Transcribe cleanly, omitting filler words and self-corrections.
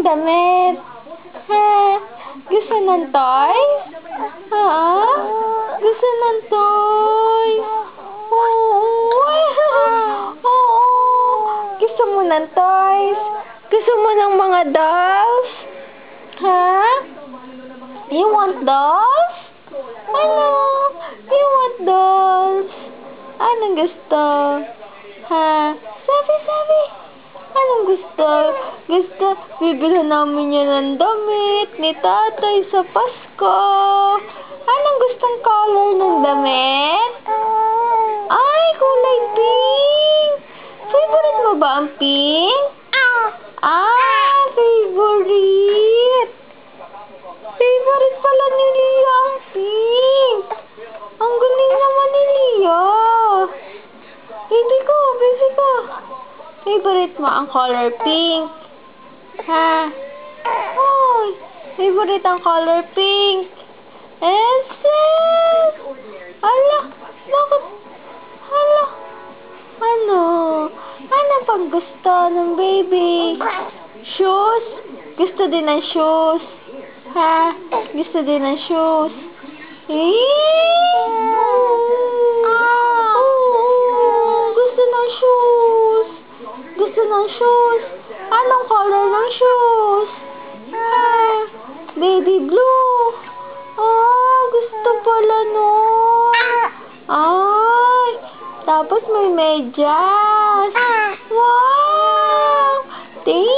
damit? Ha? Gusto ng toys? Ha? Gusto ng toys? Oo. Oo. Gusto mo ng toys? Gusto mo ng mga dolls? Ha? You want dolls? Ano? You want dolls? Anong gusto? Ha? Sabi. Anong gusto? Gusto, bibilhan namin yan ng damit ni tatay sa Pasko. Anong gustong color ng damit? Ay, kulay pink. Favorite mo ba ang pink? Favorite. Favorite pala ni Lia ang pink. Ang galing naman ni Lia. Baby ko. Favorite mo ang color pink? Ha? Hoy, favorite ang color pink? Eses! Hala, bakit? Hala, ano? Ano pang gusto ng baby? Shoes? Gusto din ng shoes? Ha? Gusto din ng shoes? Gusto ng shoes. Anong color ng shoes? Baby blue. Gusto pala nun. Ay, tapos may medyas. Wow! Thank